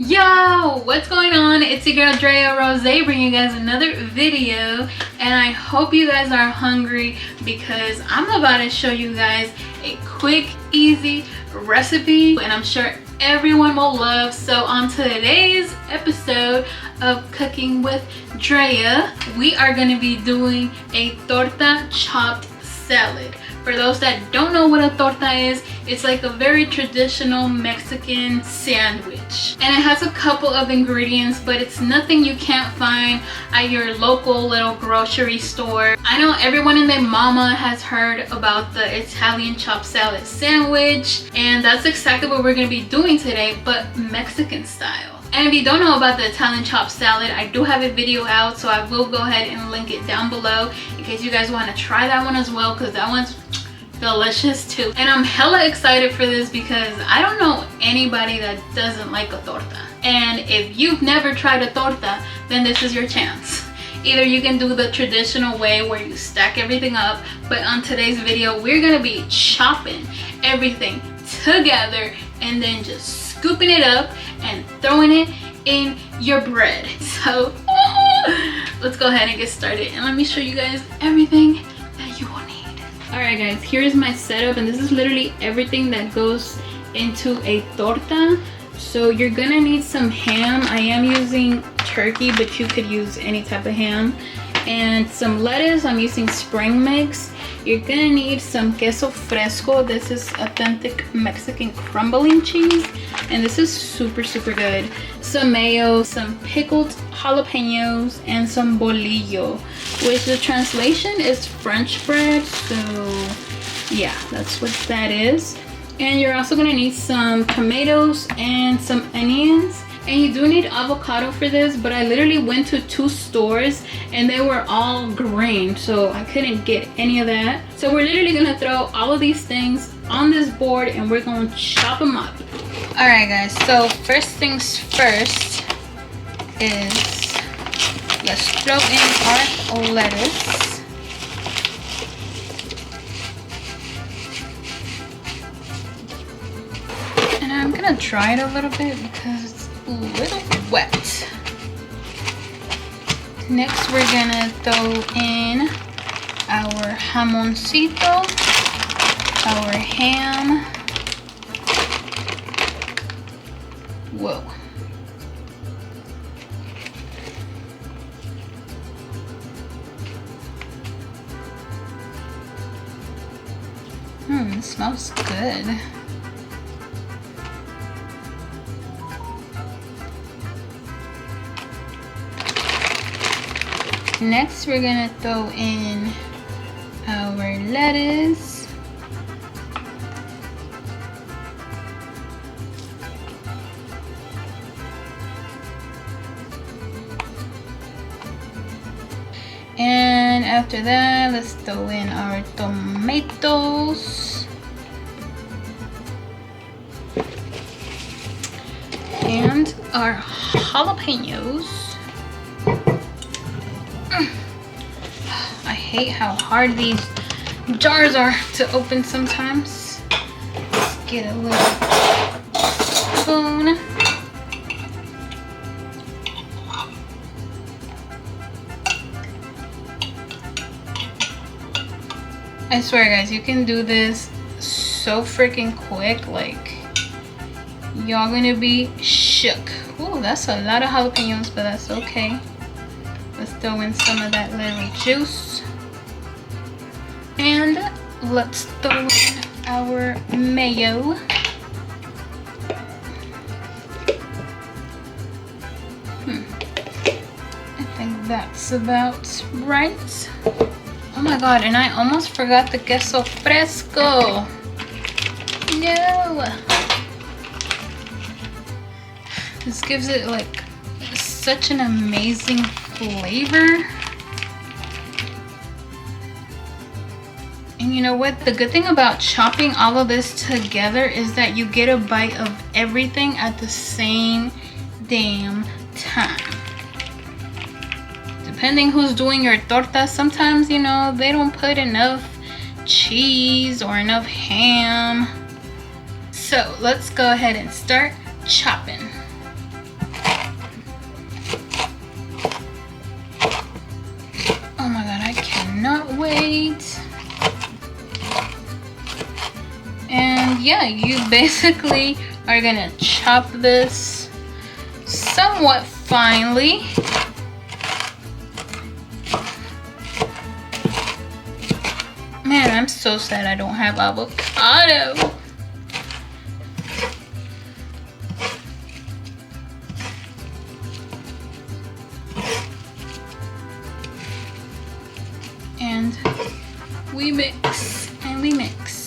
Yo, what's going on? It's your girl Drea Rose bringing you guys another video, and I hope you guys are hungry because I'm about to show you guys a quick, easy recipe, and I'm sure everyone will love. So on today's episode of Cooking with Drea, we are going to be doing a torta chopped salad. For those that don't know what a torta is, it's like a very traditional Mexican sandwich. And it has a couple of ingredients, but it's nothing you can't find at your local little grocery store. I know everyone and their mama has heard about the Italian chopped salad sandwich, and that's exactly what we're gonna be doing today, but Mexican style. And if you don't know about the Italian chopped salad, I do have a video out, so I will go ahead and link it down below in case you guys want to try that one as well, because that one's delicious too. And I'm hella excited for this because I don't know anybody that doesn't like a torta. And if you've never tried a torta, then this is your chance. Either you can do the traditional way where you stack everything up, but on today's video we're gonna be chopping everything together and then just scooping it up and throwing it in your bread. So let's go ahead and get started, and let me show you guys everything that you will need. Alright guys, here's my setup, and this is literally everything that goes into a torta. So you're gonna need some ham. I am using turkey, but you could use any type of ham. And some lettuce. I'm using spring mix. You're gonna need some queso fresco. This is authentic Mexican crumbling cheese, and this is super good. Some mayo, some pickled jalapenos, and some bolillo, which the translation is French bread. So yeah, that's what that is. And you're also gonna need some tomatoes and some onions. And you do need avocado for this, but I literally went to 2 stores and they were all green, so I couldn't get any of that. So we're literally gonna throw all of these things on this board and we're gonna chop them up. Alright guys, so first things first is let's throw in our lettuce. And I'm gonna dry it a little bit because it's a little wet. Next we're gonna throw in our jamoncito, our ham. Whoa. It smells good. Next, we're gonna throw in our lettuce. And after that, let's throw in our tomatoes. And our jalapenos. I hate how hard these jars are to open sometimes. Let's get a little spoon. I swear guys, you can do this so freaking quick, like y'all gonna be shook. Ooh, that's a lot of jalapenos, but that's okay. Let's throw in some of that little juice. And let's throw in our mayo. I think that's about right. Oh my god, and I almost forgot the queso fresco. No. This gives it like such an amazing flavor. And you know what? The good thing about chopping all of this together is that you get a bite of everything at the same damn time. Depending who's doing your torta, sometimes, you know, they don't put enough cheese or enough ham. So let's go ahead and start chopping. yeah, you basically are gonna chop this somewhat finely. Man, I'm so sad I don't have avocado. And we mix and we mix.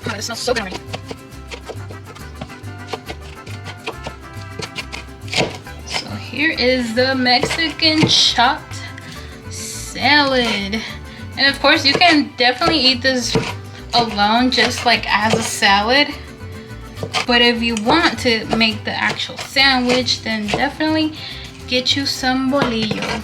Oh, this smells so good already. So here is the Mexican chopped salad. And of course you can definitely eat this alone, just like as a salad. But if you want to make the actual sandwich, then definitely get you some bolillo.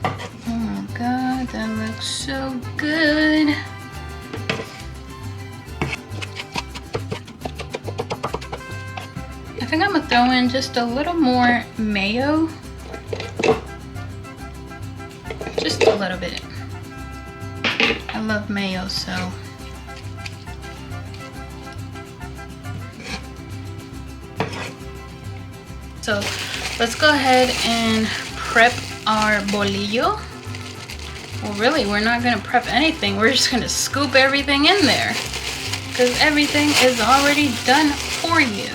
Oh my god, that looks so good. I think I'm gonna throw in just a little more mayo. Just a little bit. I love mayo, so. So let's go ahead and prep our bolillo. Well, really, we're not gonna prep anything. We're just gonna scoop everything in there because everything is already done for you.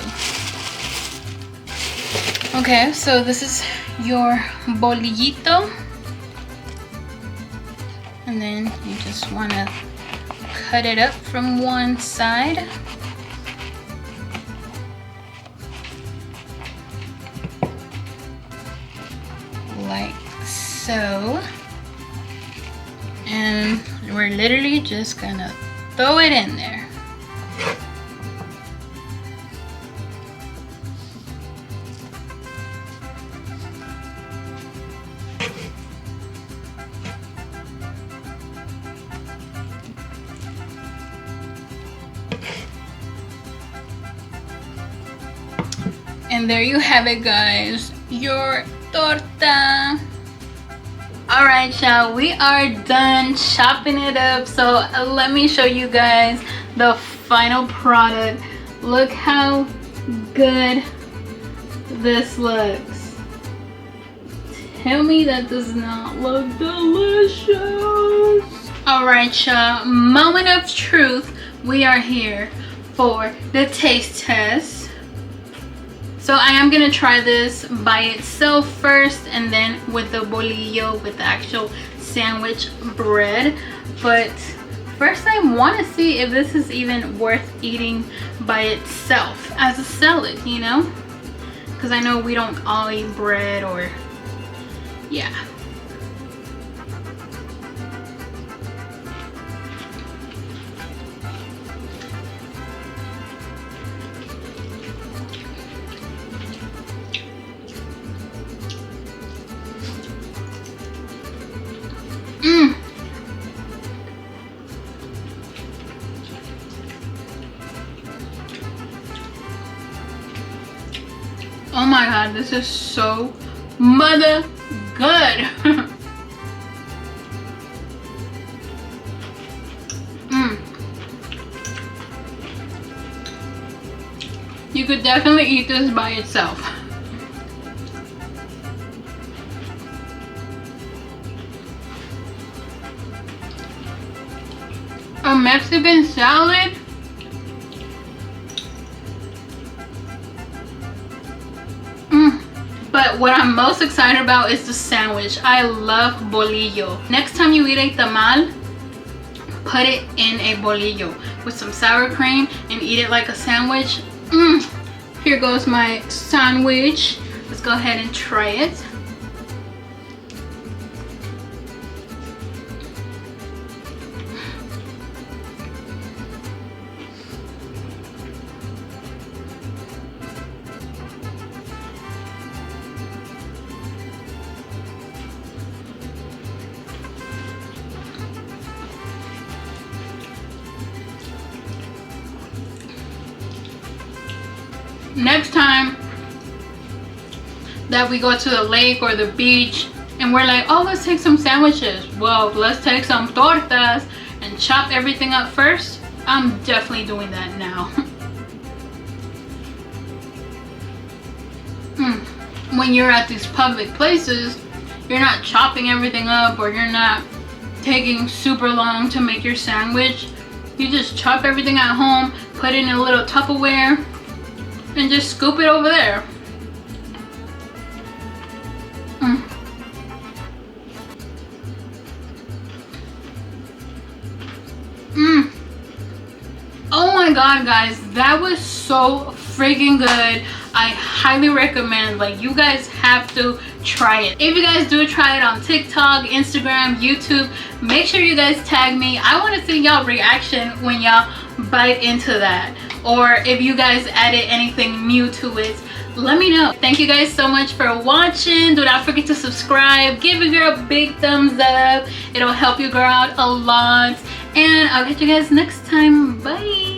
Okay, so this is your bolillito. And then you just want to cut it up from one side. Like so. And we're literally just gonna throw it in there. And there you have it, guys, your torta. Alright, y'all, we are done chopping it up. So let me show you guys the final product. Look how good this looks. Tell me that does not look delicious. Alright, y'all, moment of truth. We are here for the taste test. So I am gonna try this by itself first, and then with the bolillo, with the actual sandwich bread. But first I want to see if this is even worth eating by itself as a salad, you know? Because I know we don't all eat bread, or yeah. Oh my god, this is so mother good. You could definitely eat this by itself. A Mexican salad. But what I'm most excited about is the sandwich. I love bolillo. Next time you eat a tamal, put it in a bolillo with some sour cream and eat it like a sandwich. Here goes my sandwich. Let's go ahead and try it. next time that we go to the lake or the beach and we're like, oh, let's take some sandwiches. Well, let's take some tortas and chop everything up first. I'm definitely doing that now. When you're at these public places, you're not chopping everything up, or you're not taking super long to make your sandwich. You just chop everything at home, put it in a little Tupperware, and just scoop it over there. Oh my god, guys, that was so freaking good. I highly recommend, like, you guys have to try it. If you guys do try it on TikTok, Instagram, YouTube, make sure you guys tag me. I want to see y'all reaction when y'all bite into that, or if you guys added anything new to it, let me know. Thank you guys so much for watching. Do not forget to subscribe, give your girl a big thumbs up. It'll help your girl out a lot, and I'll catch you guys next time. Bye.